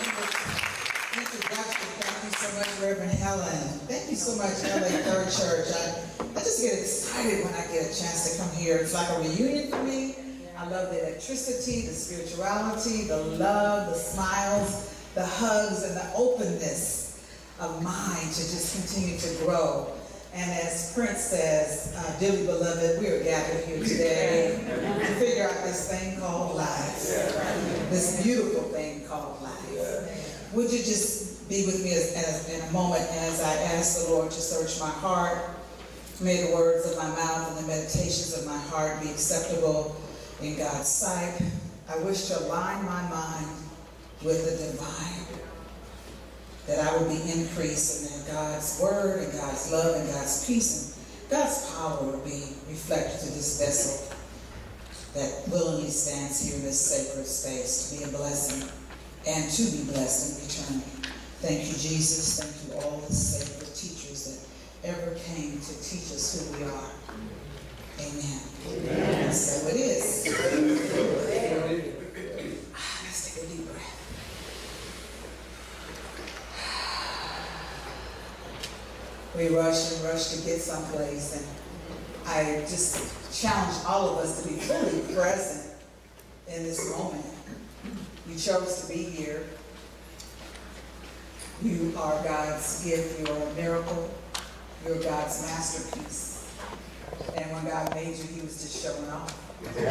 introduction. Thank you so much, Reverend Helen. Thank you so much, LA Third Church. I just get excited when I get a chance to come here. It's like a reunion for me. I love the electricity, the spirituality, the love, the smiles, the hugs, and the openness of mind to just continue to grow. And as Prince says, dearly beloved, we are gathered here today to figure out this thing called life. This beautiful thing called life. Would you just be with me in a moment as I ask the Lord to search my heart? May the words of my mouth and the meditations of my heart be acceptable in God's sight. I wish to align my mind with the divine, that I would be increased, and that God's word and God's love and God's peace and God's power would be reflected to this vessel that willingly stands here in this sacred space to be a blessing and to be blessed in return. Thank you, Jesus. Thank you, all the sacred teachers that ever came to teach us who we are. Amen. Amen. So it is. Let's take a deep breath. We rush and rush to get someplace, and I just challenge all of us to be fully present in this moment. You chose to be here. You are God's gift. You are a miracle. You're God's masterpiece. And when God made you, he was just showing off. And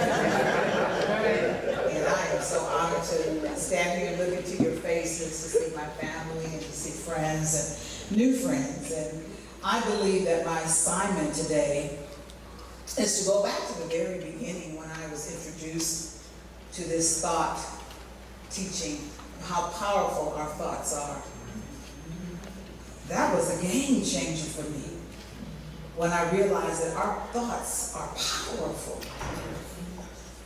I am so honored to stand here and look into your faces, to see my family and to see friends and new friends. And I believe that my assignment today is to go back to the very beginning when I was introduced to this thought teaching, how powerful our thoughts are. That was a game changer for me when I realized that our thoughts are powerful.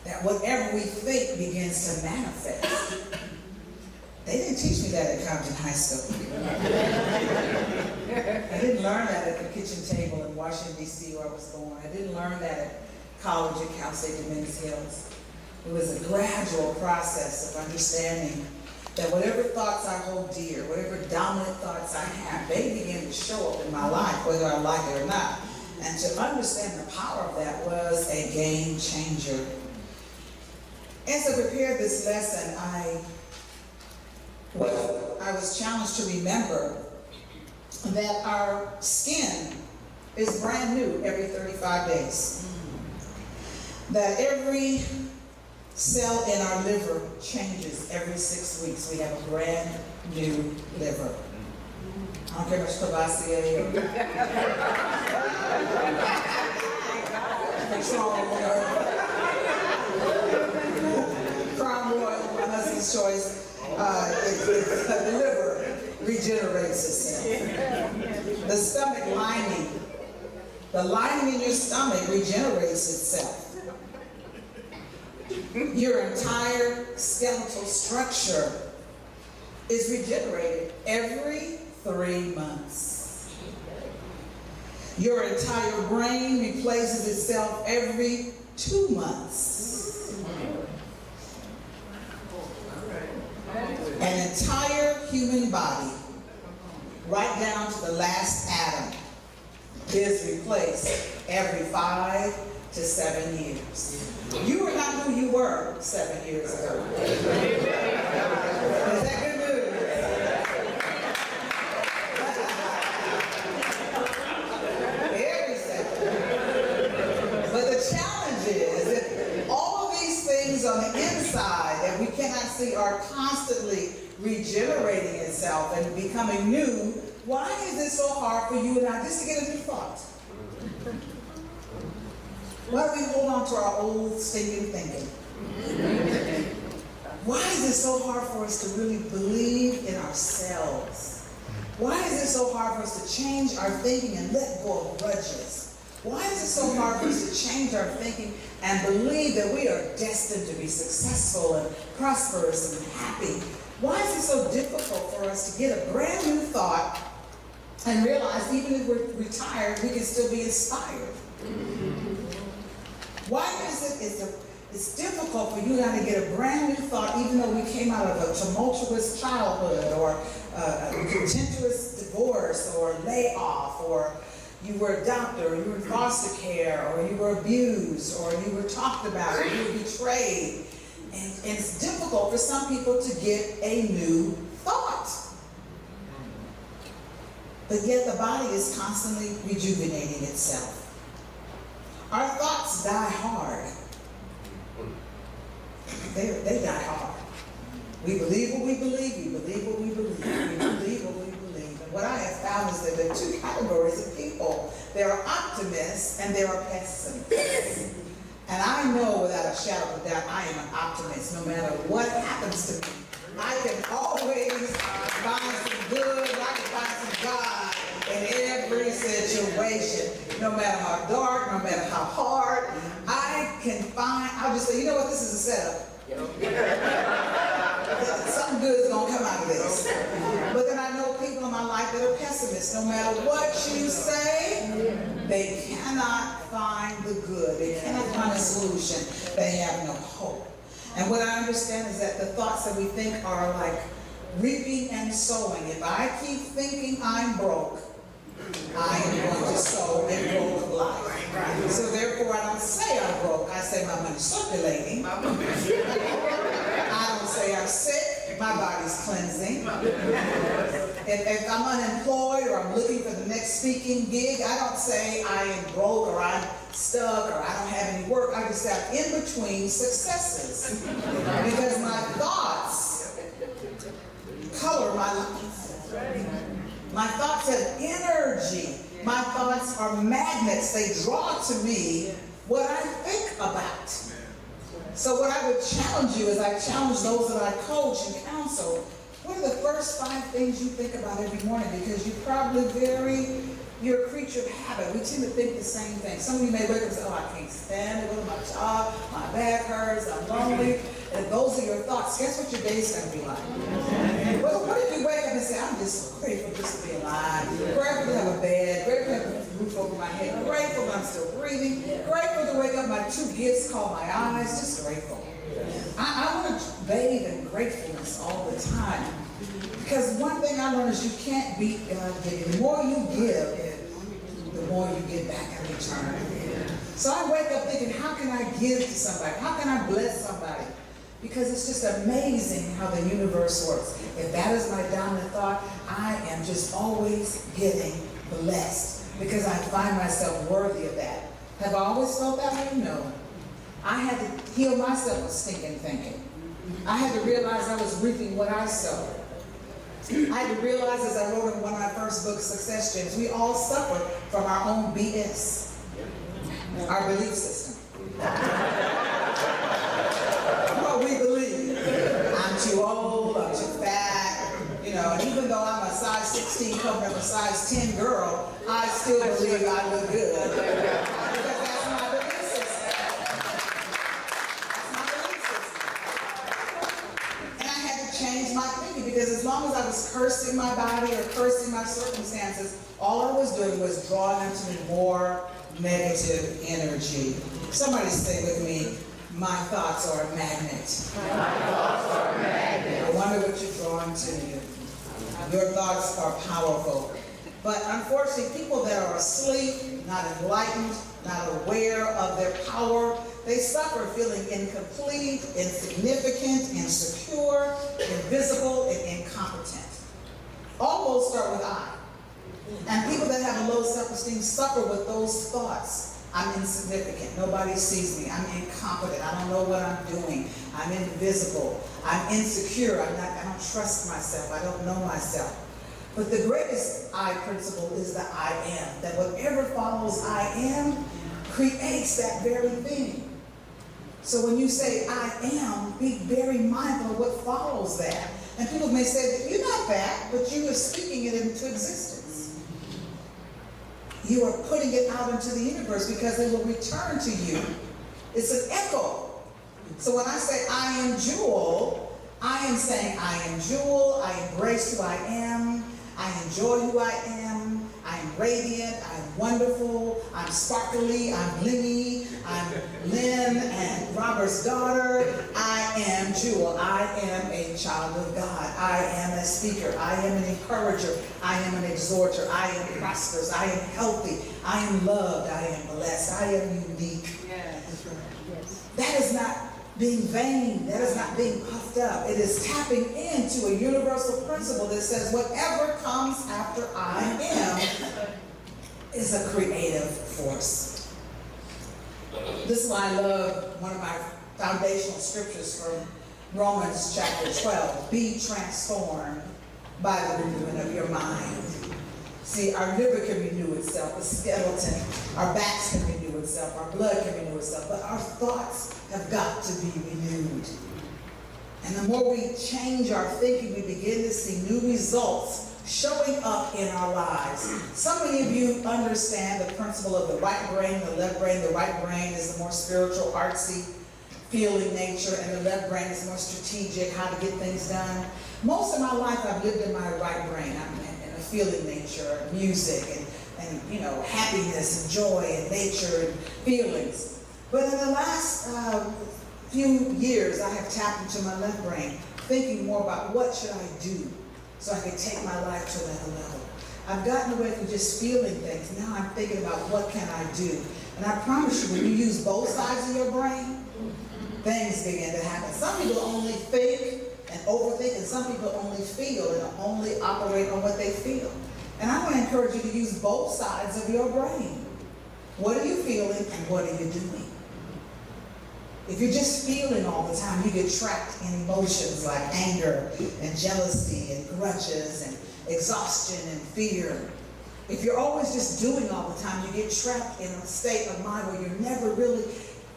That whatever we think begins to manifest. They didn't teach me that at Compton High School. I didn't learn that at the kitchen table in Washington, D.C. where I was born. I didn't learn that at college at Cal State Dominguez Hills. It was a gradual process of understanding that whatever thoughts I hold dear, whatever dominant thoughts I have, they begin to show up in my life, whether I like it or not. And to understand the power of that was a game changer. As I prepared this lesson, I was challenged to remember that our skin is brand new every 35 days. That every cell in our liver changes every 6 weeks. We have a brand new liver. I don't care much Cavassier or Crown Royal, my husband's choice. The liver regenerates itself. The stomach lining, the lining in your stomach regenerates itself. Your entire skeletal structure is regenerated every 3 months. Your entire brain replaces itself every 2 months. An entire human body, right down to the last atom, is replaced every 5 to 7 years. You are not who you were 7 years ago. Is that good news? Every second. But the challenge is that all of these things on the inside that we cannot see are constantly regenerating itself and becoming new. Why is it so hard for you and I just to get a new thought? Why do we hold on to our old stinking thinking? Why is it so hard for us to really believe in ourselves? Why is it so hard for us to change our thinking and let go of grudges? Why is it so hard for us to change our thinking and believe that we are destined to be successful and prosperous and happy? Why is it so difficult for us to get a brand new thought and realize even if we're retired, we can still be inspired? Why is it it's difficult for you now to get a brand new thought, even though we came out of a tumultuous childhood, or a contentious divorce, or layoff, or you were adopted, or you were in foster care, or you were abused, or you were talked about, or you were betrayed. And it's difficult for some people to get a new thought. But yet the body is constantly rejuvenating itself. Our thoughts die hard. They die hard. We believe what we believe, we believe what we believe, we believe what we believe. And what I have found is that there are two categories of people. There are optimists and there are pessimists. And I know without a shadow of a doubt, I am an optimist. No matter what happens to me, I can always find some good, I can find some God in every situation. No matter how dark, no matter how hard, I can find, I'll just say, you know what, this is a setup. Something good is going to come out of this. But then I know people in my life that are pessimists. No matter what you say, they cannot find the good. They cannot find a solution. They have no hope. And what I understand is that the thoughts that we think are like reaping and sowing. If I keep thinking I'm broke, I am going to sow a broke life. So therefore, I don't say I'm broke. I say my money's circulating. I don't say I'm sick. My body's cleansing. If I'm unemployed or I'm looking for the next speaking gig, I don't say I am broke or I'm stuck or I don't have any work. I just say I'm in between successes. Because my thoughts color my life. My thoughts have energy. My thoughts are magnets. They draw to me what I think about. So what I would challenge you is I challenge those that I coach and counsel. What are the first 5 things you think about every morning? Because you're a creature of habit. We tend to think the same thing. Some of you may wake up and say, oh, I can't stand it, go to my job, my back hurts, I'm lonely. And if those are your thoughts, guess what your day's going to be like? Well, what if you wake up and say, I'm just so grateful just to be alive, grateful to have a bed, grateful to have a roof over my head, grateful that I'm still breathing, grateful to wake up, my 2 gifts call my eyes, just grateful. I want to bathe in gratefulness all the time. Because one thing I learned is you can't beat God giving. The more you give, the more you get back in return. So I wake up thinking, how can I give to somebody? How can I bless somebody? Because it's just amazing how the universe works. If that is my dominant thought, I am just always getting blessed because I find myself worthy of that. Have I always felt that way? No. I had to heal myself of stinking thinking. I had to realize I was reaping what I sowed. I had to realize, as I wrote in one of my first books, Success Gems, we all suffer from our own BS, our belief system. What we believe. I'm too old, I'm too fat, and even though I'm a size 16 covering a size 10 girl, I still believe I look good. Because that's my belief system. That's my belief system. And I had to change my thinking because as long as I was cursing my body or cursing my circumstances, all I was doing was drawing into me more negative energy. Somebody say with me, my thoughts are a magnet. My thoughts are a magnet. I wonder what you're drawing to you. Your thoughts are powerful. But unfortunately, people that are asleep, not enlightened, not aware of their power, they suffer feeling incomplete, insignificant, insecure, invisible, and incompetent. All those start with I. And people that have a low self-esteem suffer with those thoughts. I'm insignificant. Nobody sees me. I'm incompetent. I don't know what I'm doing. I'm invisible. I'm insecure. I don't trust myself. I don't know myself. But the greatest I principle is the I am. That whatever follows I am creates that very thing. So when you say I am, be very mindful of what follows that. And people may say that you're not that, but you are speaking it into existence. You are putting it out into the universe because it will return to you. It's an echo. So when I say I am Jewel, I am saying I am Jewel, I embrace who I am, I enjoy who I am radiant, I'm wonderful, I'm sparkly, I'm blingy, I'm Lynn and Robert's daughter. I am Jewel. I am a child of God. I am a speaker. I am an encourager. I am an exhorter. I am prosperous. I am healthy. I am loved. I am blessed. I am unique. Yes, that's right. Yes. That is not being vain. That is not being puffed up. It is tapping into a universal principle that says whatever comes after I am is a creative force. This is why I love one of my foundational scriptures from Romans chapter 12. Be transformed by the renewing of your mind. See, our liver can renew itself, the skeleton, our backs can renew itself, our blood can renew itself, but our thoughts have got to be renewed. And the more we change our thinking, we begin to see new results showing up in our lives. So many of you understand the principle of the right brain, the left brain. The right brain is the more spiritual, artsy, feeling nature, and the left brain is more strategic, how to get things done. Most of my life I've lived in my right brain. I'm in a feeling nature, music, and you know, happiness and joy and nature and feelings. But in the last few years, I have tapped into my left brain, thinking more about what should I do so I can take my life to another level. I've gotten away from just feeling things. Now I'm thinking about what can I do. And I promise you, when you use both sides of your brain, things begin to happen. Some people only think and overthink, and some people only feel and only operate on what they feel. And I want to encourage you to use both sides of your brain. What are you feeling and what are you doing? If you're just feeling all the time, you get trapped in emotions like anger and jealousy and grudges and exhaustion and fear. If you're always just doing all the time, you get trapped in a state of mind where you're never really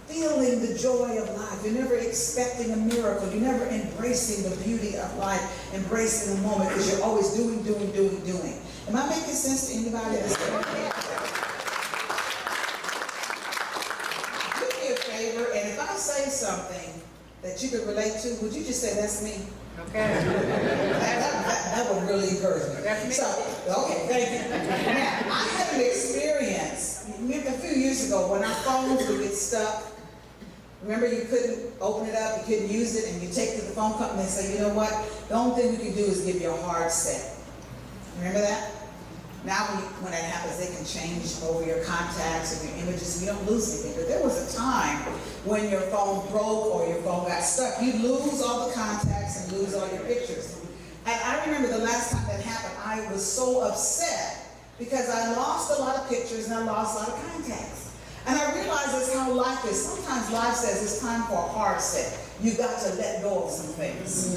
feeling the joy of life. You're never expecting a miracle. You're never embracing the beauty of life, embracing the moment, because you're always doing. Am I making sense to anybody? And if I say something that you could relate to, would you just say, that's me? Okay. That would really encourage me. That's me. So, okay, thank you. Now, I had an experience a few years ago when our phones would get stuck. Remember, you couldn't open it up, you couldn't use it, and you take it to the phone company and say, you know what? The only thing we can do is give you a hard set. Remember that? Now when that happens, they can change over your contacts and your images. You don't lose anything. But there was a time when your phone broke or your phone got stuck. You lose all the contacts and lose all your pictures. And I remember the last time that happened, I was so upset because I lost a lot of pictures and I lost a lot of contacts. And I realized that's how life is. Sometimes life says it's time for a hard set. You've got to let go of some things.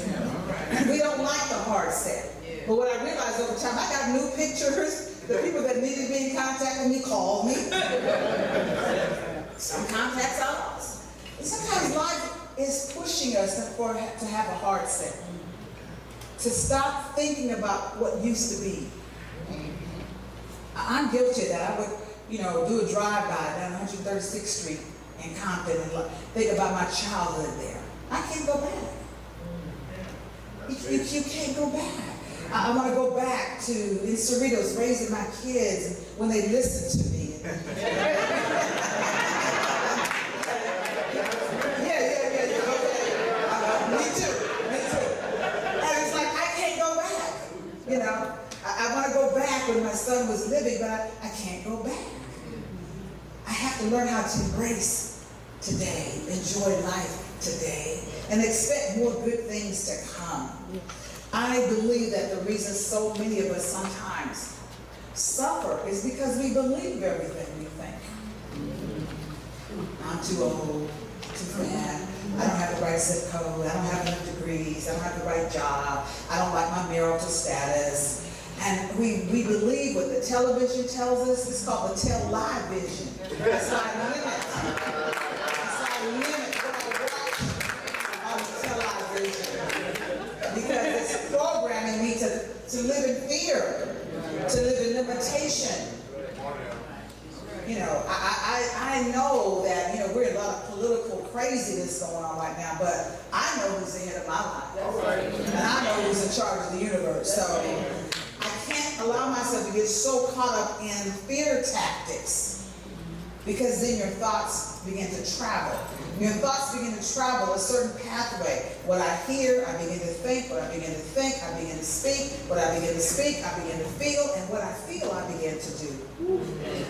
And we don't like the hard set. But what I realized over time, I got new pictures. The people that needed me in contact with me called me. Some contacts I lost. And sometimes life is pushing us to have a hard set. To stop thinking about what used to be. I'm guilty of that. I would, do a drive-by down 136th Street in Compton and think about my childhood there. I can't go back. You can't go back. I want to go back to in Cerritos, raising my kids when they listen to me. Yeah. Me too. And it's like, I can't go back. I want to go back when my son was living, but I can't go back. I have to learn how to embrace today, enjoy life today, and expect more good things to come. I believe that the reason so many of us sometimes suffer is because we believe everything we think. I'm too old, too fat, I don't have the right zip code, I don't have enough degrees, I don't have the right job, I don't like my marital status. And we believe what the television tells us. It's called the tell-lie vision. It's like limit. It's like limit what I watch on the tell-lie vision. Because it's programming me to live in fear, to live in limitation. I know that, we're in a lot of political craziness going on right now, but I know who's the head of my life. And I know who's in charge of the universe. So I can't allow myself to get so caught up in fear tactics Because then your thoughts begin to travel. Your thoughts begin to travel a certain pathway. What I hear, I begin to think. What I begin to think, I begin to speak. What I begin to speak, I begin to feel. And what I feel, I begin to do.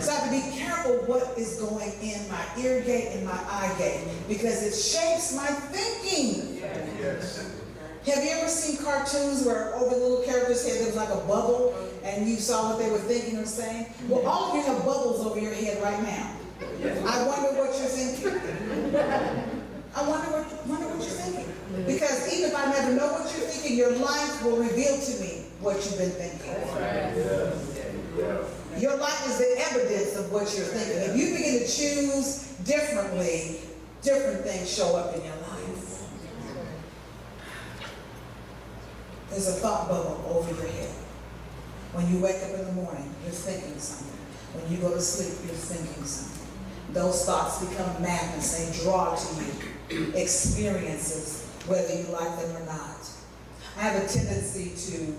So I have to be careful what is going in my ear gate and my eye gate, because it shapes my thinking. Yes. Have you ever seen cartoons where over the little character's head there was like a bubble and you saw what they were thinking or saying? Well, all of you have bubbles over your head right now. I wonder what you're thinking. I wonder what you're thinking. Because even if I never know what you're thinking, your life will reveal to me what you've been thinking. Your life is the evidence of what you're thinking. If you begin to choose differently, different things show up in your life. There's a thought bubble over your head. When you wake up in the morning, you're thinking something. When you go to sleep, you're thinking something. Those thoughts become magnets. They draw to you experiences, whether you like them or not. I have a tendency to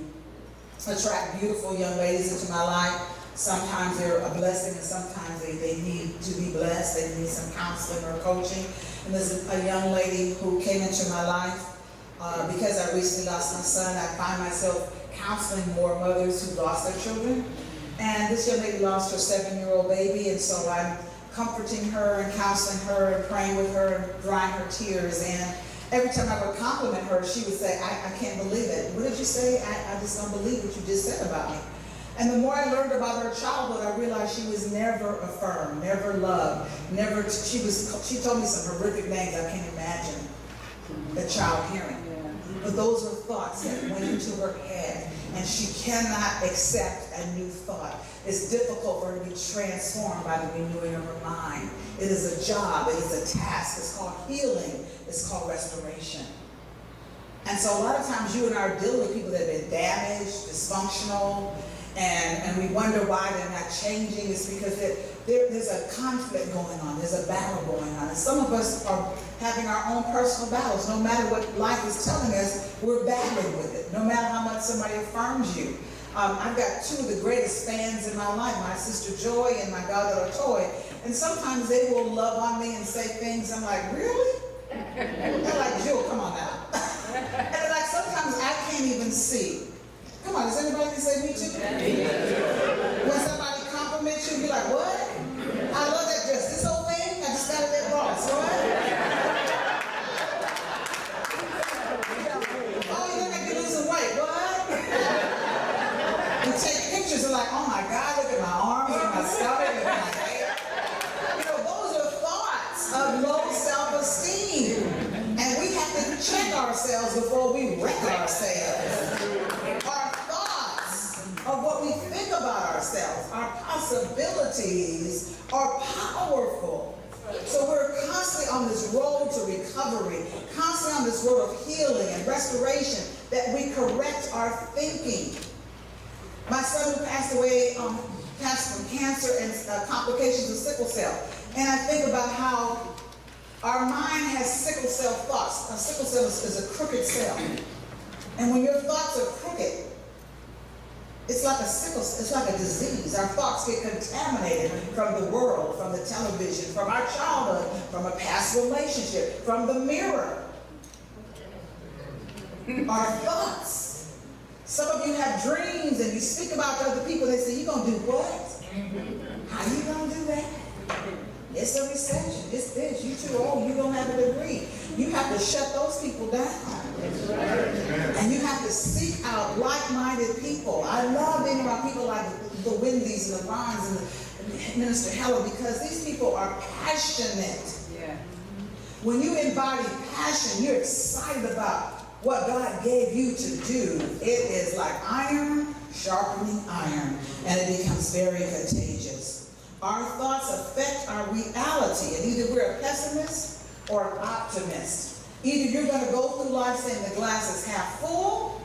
attract beautiful young ladies into my life. Sometimes they're a blessing, and sometimes they need to be blessed. They need some counseling or coaching. And there's a young lady who came into my life because I recently lost my son. I find myself counseling more mothers who lost their children. And this young lady lost her 7-year-old baby, and so I'm comforting her and counseling her and praying with her and drying her tears. And every time I would compliment her, she would say, I can't believe it. What did you say? I just don't believe what you just said about me. And the more I learned about her childhood, I realized she was never affirmed, never loved, never. She told me some horrific names I can't imagine a child hearing. But those are thoughts that went into her head, and she cannot accept a new thought. It's difficult for her to be transformed by the renewing of her mind. It is a job, it is a task. It's called healing, it's called restoration. And so a lot of times you and I are dealing with people that have been damaged, dysfunctional, and we wonder why they're not changing. It's because there's a conflict going on. There's a battle going on. And some of us are having our own personal battles. No matter what life is telling us, we're battling with it. No matter how much somebody affirms you. I've got two of the greatest fans in my life, my sister Joy and my goddaughter Toy. And sometimes they will love on me and say things. I'm like, really? They're like, Jill, come on now. And like sometimes I can't even see. Come on, does anybody can say me too? When somebody compliments you, be like, what? I love that dress. This whole thing, I just got it at Ross. What? Oh, you're gonna make me lose some weight. What? You take pictures and like, oh my God, look at my arms and my stomach and my hair. You know, those are thoughts of low self-esteem. And we have to check ourselves before we wreck ourselves. Of what we think about ourselves, our possibilities are powerful. So we're constantly on this road to recovery, constantly on this road of healing and restoration, that we correct our thinking. My son who passed away passed from cancer and complications of sickle cell. And I think about how our mind has sickle cell thoughts. A sickle cell is a crooked cell. And when your thoughts are crooked, it's like a sickle, it's like a disease. Our thoughts get contaminated from the world, from the television, from our childhood, from a past relationship, from the mirror. Our thoughts. Some of you have dreams and you speak about to other people, they say, you gonna do what? How you gonna do that? It's a recession, it's this, you too old, you don't have a degree. You have to shut those people down. And you have to seek out like-minded people. I love being around people like the Wendy's and the Vons and Minister Helen, because these people are passionate. Yeah. When you embody passion, you're excited about what God gave you to do. It is like iron sharpening iron, and it becomes very contagious. Our thoughts affect our reality, and either we're a pessimist or an optimist. Either you're going to go through life saying the glass is half full,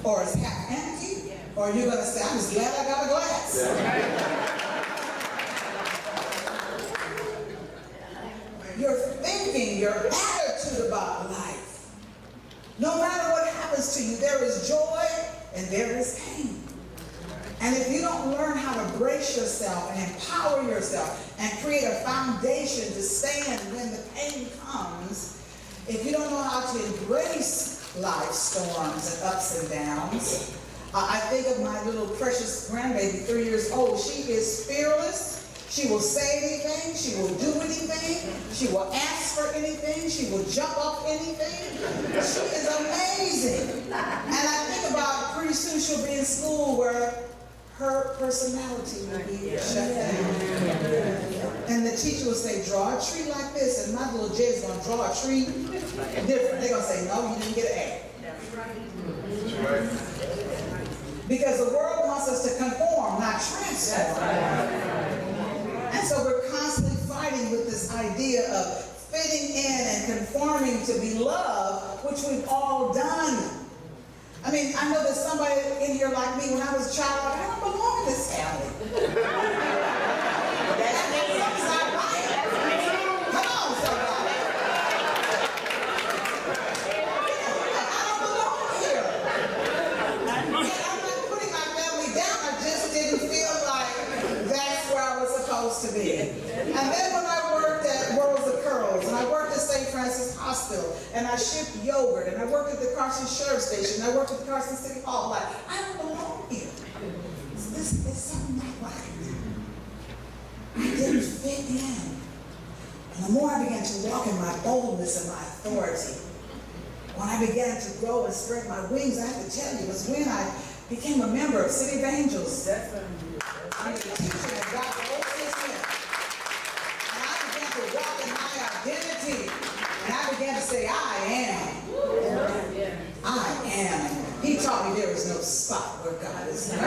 or it's half empty, or you're going to say, I'm just glad I got a glass. Your thinking, your attitude about life. No matter what happens to you, there is joy and there is pain. And if you don't learn how to brace yourself and empower yourself and create a foundation to stand when the pain comes, if you don't know how to embrace life's storms and ups and downs, I think of my little precious grandbaby, 3 years old. She is fearless. She will say anything. She will do anything. She will ask for anything. She will jump off anything. She is amazing. And I think about pretty soon she'll be in school where her personality will be shut down. And the teacher will say, draw a tree like this. And my little Jay's going to draw a tree different. They're going to say, no, you didn't get an A. That's right. Because the world wants us to conform, not transform. And so we're constantly fighting with this idea of fitting in and conforming to be loved, which we've all done. I mean, I know there's somebody in here like me. When I was a child, I don't belong in this family. That's not right. Come on, somebody. I don't belong here. I'm not putting my family down. I just didn't feel like that's where I was supposed to be. And then when I worked at Worlds of Curls, and I worked at St. Francis Hospital, and I shipped yogurt, and I worked at the Carson Sheriff Station, and I worked at the Carson City Hall, like, I don't belong here. This is something not right. I didn't fit in. And the more I began to walk in my boldness and my authority, when I began to grow and spread my wings, I have to tell you, was when I became a member of City of Angels. Under the teaching of Dr. O.C. Smith. And I began to walk in my identity. And I began to say, I am. I am. He taught me there is no spot where God is not.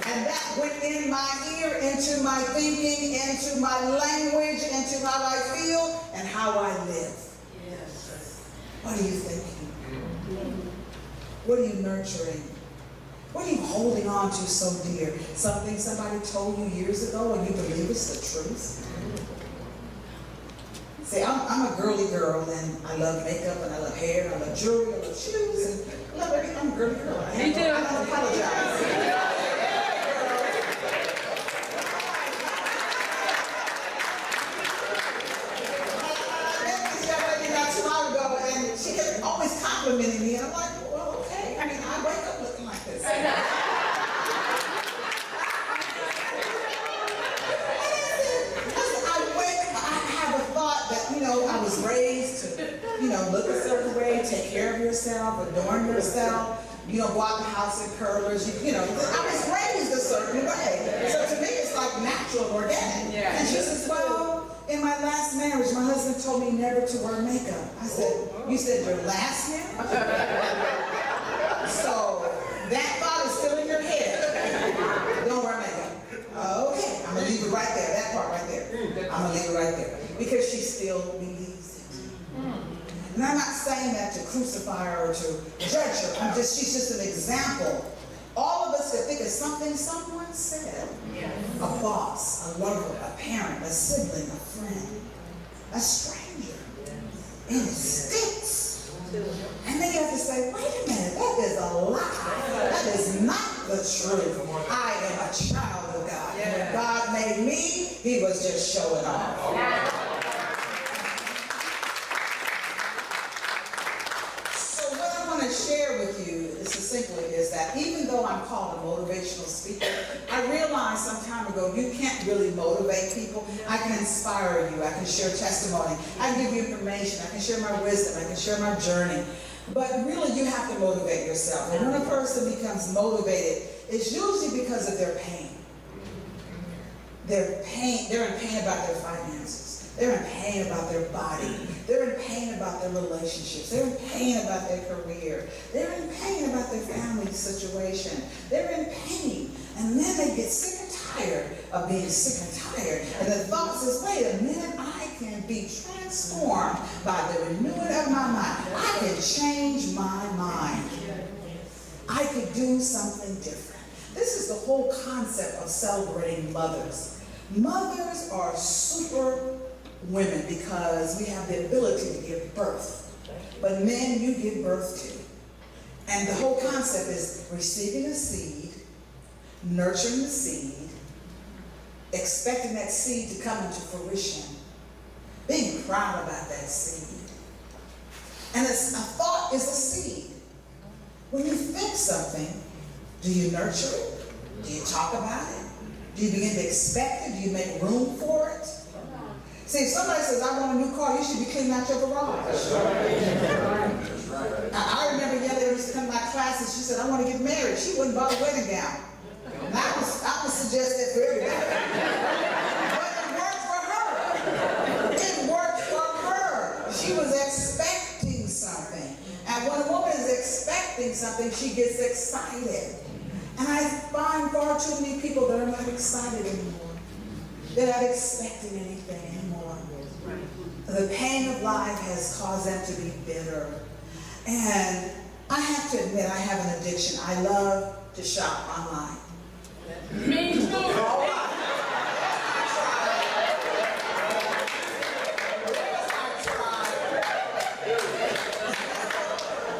And that went in my ear, into my thinking, into my language, into how I feel and how I live. What are you thinking? What are you nurturing? What are you holding on to so dear? Something somebody told you years ago and you believe it's the truth? See, I'm a girly girl and I love makeup and I love hair and I love jewelry, I love shoes and I love everything. I'm a girly girl. I don't apologize. She kept always complimenting me, and I'm like, well, okay. I mean, I wake up looking like this. I have a thought that, I was raised to, look a certain way, take care of yourself, adorn yourself, go out the house in curlers, I was raised a certain way. So to me, it's like natural, organic. Yeah. And she says, well, in my last marriage, my husband told me never to wear makeup. I said, you said your last marriage? So that thought is still in your head. Don't wear makeup. Okay, I'm going to leave it right there, that part right there. I'm going to leave it right there. Because she still believes it. And I'm not saying that to crucify her or to judge her. She's just an example. All of us can think of something someone said. A boss, a lover, a parent, a sibling, a friend, a stranger. And it sticks. And then you have to say, wait a minute, that is a lie. That is not the truth. I am a child of God. When God made me, he was just showing off. Share with you succinctly is that even though I'm called a motivational speaker, I realized some time ago you can't really motivate people. I can inspire you. I can share testimony. I can give you information. I can share my wisdom. I can share my journey. But really you have to motivate yourself. And when a person becomes motivated, it's usually because of their pain. They're in pain about their finances. They're in pain about their body. They're in pain about their relationships. They're in pain about their career. They're in pain about their family situation. They're in pain. And then they get sick and tired of being sick and tired. And the thought says, wait a minute, I can be transformed by the renewing of my mind. I can change my mind. I could do something different. This is the whole concept of celebrating mothers. Mothers are super women because we have the ability to give birth. But men, you give birth to. And the whole concept is receiving a seed, nurturing the seed, expecting that seed to come into fruition, being proud about that seed. And a thought is a seed. When you think something, do you nurture it? Do you talk about it? Do you begin to expect it? Do you make room for it? See, if somebody says, I want a new car, you should be cleaning out your garage. That's right. I remember a young lady used to come to my classes, she said, I want to get married. She wouldn't buy a wedding gown. And I would suggest that for everybody. But it worked for her. It worked for her. She was expecting something. And when a woman is expecting something, she gets excited. And I find far too many people that are not excited anymore. They're not expecting anything anymore. The pain of life has caused them to be bitter. And I have to admit, I have an addiction. I love to shop online. Me too. All right.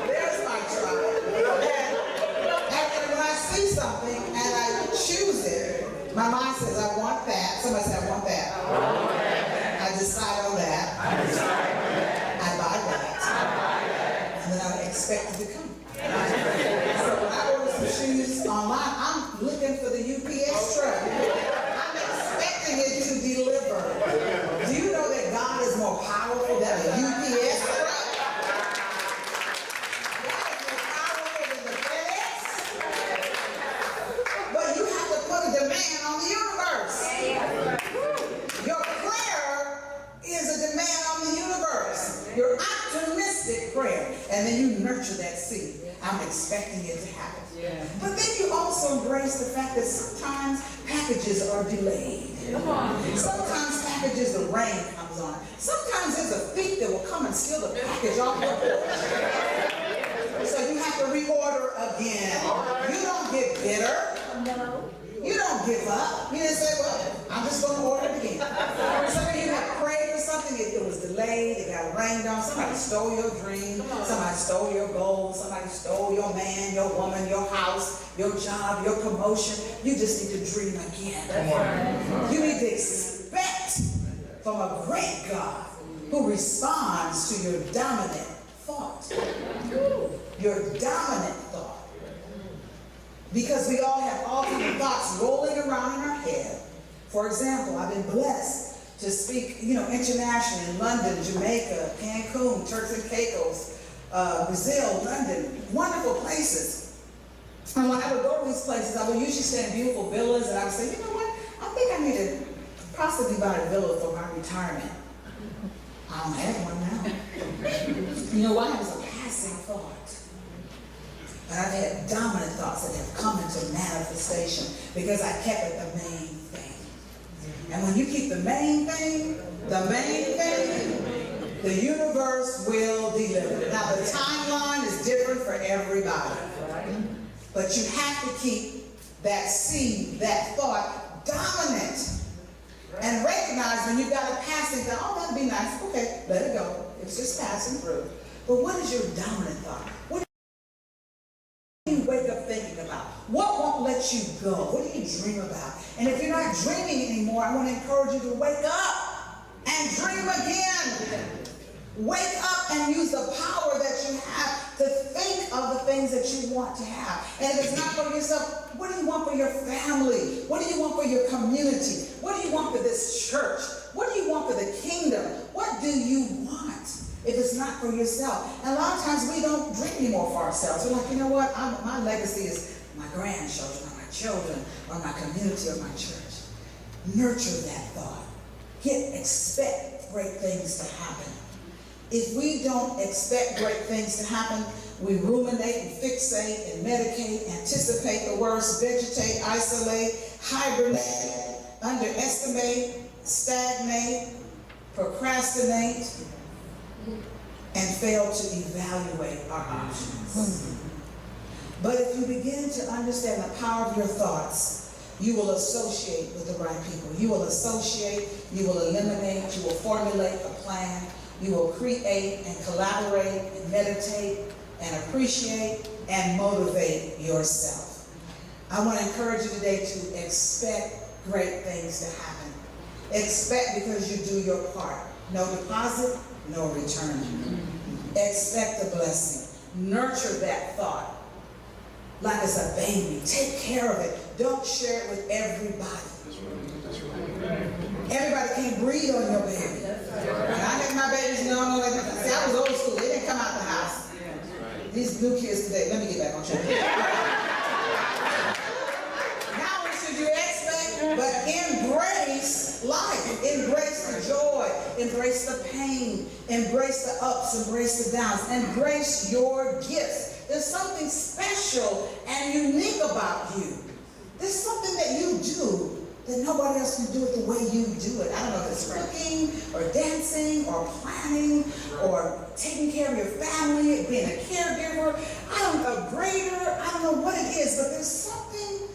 There's my tribe. And when I see something and I choose it, my mind says, I want that. Somebody said, I want that. I decide on that. I buy that. And then I expect it to come. So when I order some shoes online, I'm looking for the UPS truck. I'm expecting it to deliver. Do you know that God is more powerful than a UPS truck? God is more powerful than the FedEx. But you have to put a demand on the universe. Your prayer is a demand on the universe. Your optimistic prayer. And then you nurture that seed. I'm expecting it to happen. But then you also embrace the fact that sometimes packages are delayed. Sometimes packages, the rain comes on. Sometimes there's a thief that will come and steal the package off your porch. So you have to reorder again. You don't get bitter. No. You don't give up. You didn't say, well, I'm just going to order it again. Some of you have prayed for something, it was delayed, it got rained on, somebody stole your dream, somebody stole your goals, somebody stole your man, your woman, your house, your job, your promotion. You just need to dream again. You need to expect from a great God who responds to your dominant thought. Your dominant thought. Because we all have alternate thoughts rolling around in our head. For example, I've been blessed to speak, internationally in London, Jamaica, Cancun, Turks and Caicos, Brazil, London, wonderful places. And when I would go to these places, I would usually stay in beautiful villas, and I would say, you know what, I think I need to possibly buy a villa for my retirement. I don't have one now. You know why? It was a passing thought. But I've had dominant thoughts that have come into manifestation because I kept it the main thing. And when you keep the main thing, the universe will deliver. Now the timeline is different for everybody. But you have to keep that seed, that thought dominant. And recognize when you've got a passing thought, oh, that'd be nice. Okay, let it go. It's just passing through. But what is your dominant thought? What do you wake up thinking about? What won't let you go? What do you dream about? And if you're not dreaming anymore, I want to encourage you to wake up and dream again. Wake up and use the power that you have to think of the things that you want to have. And if it's not for yourself, what do you want for your family? What do you want for your community? What do you want for this church? What do you want for the kingdom? What do you want if it's not for yourself? And a lot of times we don't dream anymore for ourselves. We're like, you know what? My legacy is my grandchildren, or my children, or my community, or my church. Nurture that thought. Expect great things to happen. If we don't expect great things to happen, we ruminate and fixate and medicate, anticipate the worst, vegetate, isolate, hibernate, underestimate, stagnate, procrastinate, and fail to evaluate our options. But if you begin to understand the power of your thoughts, you will associate with the right people. You will associate, you will eliminate, you will formulate a plan. You will create and collaborate and meditate and appreciate and motivate yourself. I want to encourage you today to expect great things to happen. Expect because you do your part. No deposit, no return. Expect a blessing. Nurture that thought like it's a baby. Take care of it. Don't share it with everybody. Everybody can't breathe on your baby. When I had my babies, see, I was old school. They didn't come out the house. These new kids today, let me get back on track. Now what should you expect? But embrace life. Embrace the joy. Embrace the pain. Embrace the ups. Embrace the downs. Embrace your gifts. There's something special and unique about you. There's something that you do that nobody else can do it the way you do it. I don't know if it's cooking or dancing or planning or taking care of your family, being a caregiver, a grader, I don't know what it is, but there's something,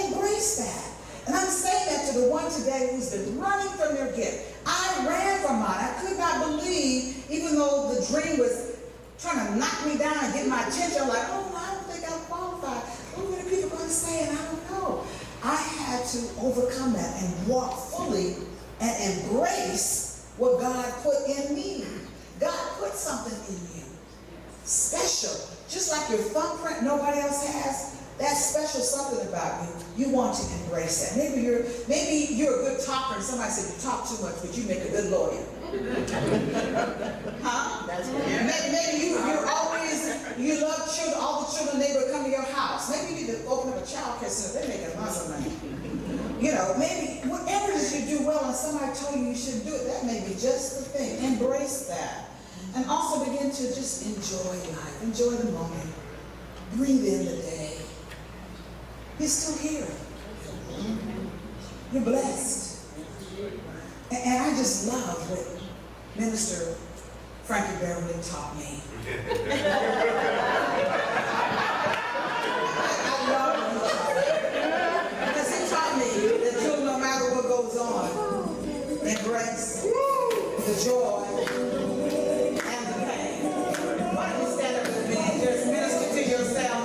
embrace that. And I'm saying that to the one today who's been running from their gift. I ran from mine. I could not believe, even though the dream was trying to knock me down and get my attention, I'm like, oh, I don't think I'm qualified. What are people going to say? And I don't know. I had to overcome that and walk fully and embrace what God put in me. God put something in you. Special. Just like your thumbprint nobody else has, that special something about you. You want to embrace that. Maybe you're a good talker and somebody said you talk too much, but you make a good lawyer. Huh? That's right. Maybe you love children, all the children in the neighborhood come to your house. Maybe you need to open up a child care center. They're making lots of money. Maybe whatever it is you do well and somebody told you you should do it, that may be just the thing. Embrace that. And also begin to just enjoy life. Enjoy the moment. Breathe in the day. You're still here. You're blessed. And I just love what Minister Frankie Beverly taught me. I love what he taught me. Because he taught me that no matter what goes on, embrace the joy and the pain. Why don't you stand up with me and just minister to yourself?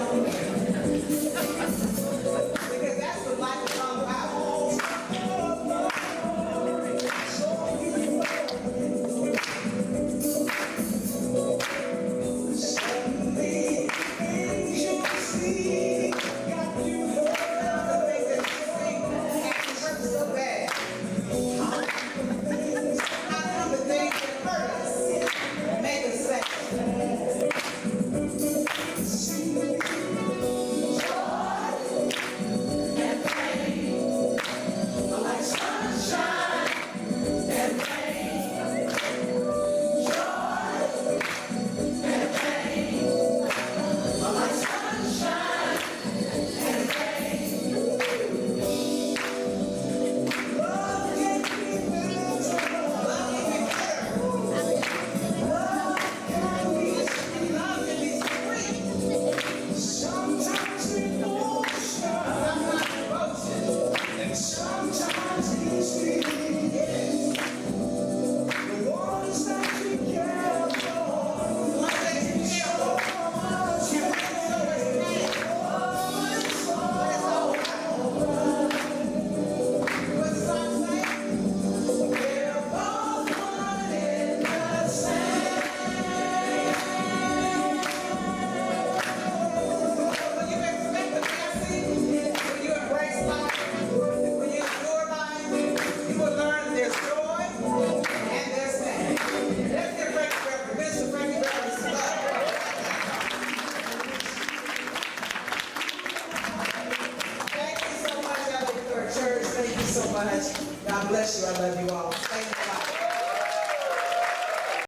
Because that's what life is all about. So much. God bless you. I love you all. Thank you.